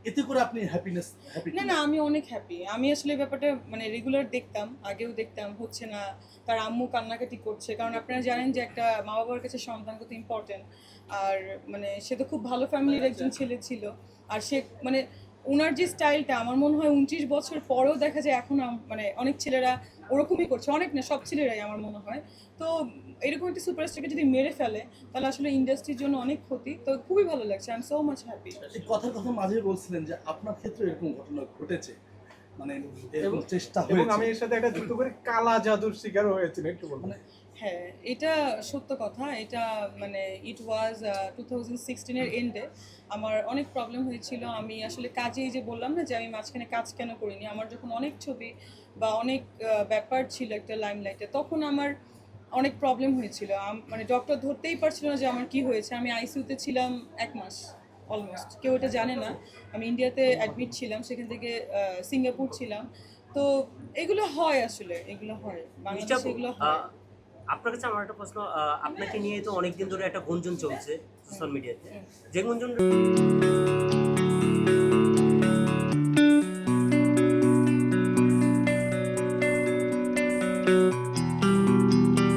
এতে করে আপনি হ্যাপি না, না, আমি অনেক হ্যাপি। আমি আসলে ব্যাপারটা মানে রেগুলার দেখতাম, আগেও দেখতাম হচ্ছে না। তার আম্মু কান্নাকাটি করছে। কারণ আপনারা জানেন যে একটা মা-বাবার কাছে সন্তান কত ইম্পোর্টেন্ট। আর মানে সে তো খুব ভালো ফ্যামিলির একজন ছেলে ছিল। আর সে মানে উনার যে স্টাইলটা আমার মনে হয় ২৯ বছর পরেও দেখা যায় এখন মানে অনেক ছেলেরা ওরকমই করছে। অনেক না, সব ছেলেরাই আমার মনে হয়। তো এরকম একটা সুপারস্টারকে যদি মেরে ফেলে তাহলে আসলে ইন্ডাস্ট্রির জন্য অনেক ক্ষতি। তো খুবই ভালো লাগছে। I am so much happy. এই কথার কথা মাঝে বলছিলেন যে আপনার ক্ষেত্রে এরকম ঘটনা ঘটেছে, মানে এরকম চেষ্টা এবং হয়েছে। আমি এর সাথে একটা যুক্ত করে কালা জাদুর শিকার হয়েছিল, একটু বলবো। মানে হ্যাঁ, এটা সত্য কথা। এটা মানে ইট ওয়াজ 2016 এর এন্ডে আমার অনেক প্রবলেম হয়েছিল। আমি আসলে কাজে এই যে বললাম না যে আমি মাঝখানে কাজ কেন করিনি। আমার যখন অনেক ছবি বা অনেক ব্যাপার ছিল একটা লাইমলাইটে, তখন আমার অনেক প্রবলেম হয়েছিল। মানে ডক্টর ধরতেই পারছিল না যে আমার কি হয়েছে। আমি আইসিইউতে ছিলাম ১ মাস অলমোস্ট। কেউ এটা জানে না। আমি ইন্ডিয়াতে অ্যাডমিট ছিলাম, সেখান থেকে সিঙ্গাপুর ছিলাম। তো এগুলো হয় আসলে, এগুলো হয়। বাংলাদেশে মিষ্টাপু, এগুলো হয়। আপনার কাছে আমার একটা প্রশ্ন। আপনাকে নিয়ে তো অনেকদিন ধরে একটা গুঞ্জন চলছে সোশ্যাল মিডিয়াতে, যে গুঞ্জন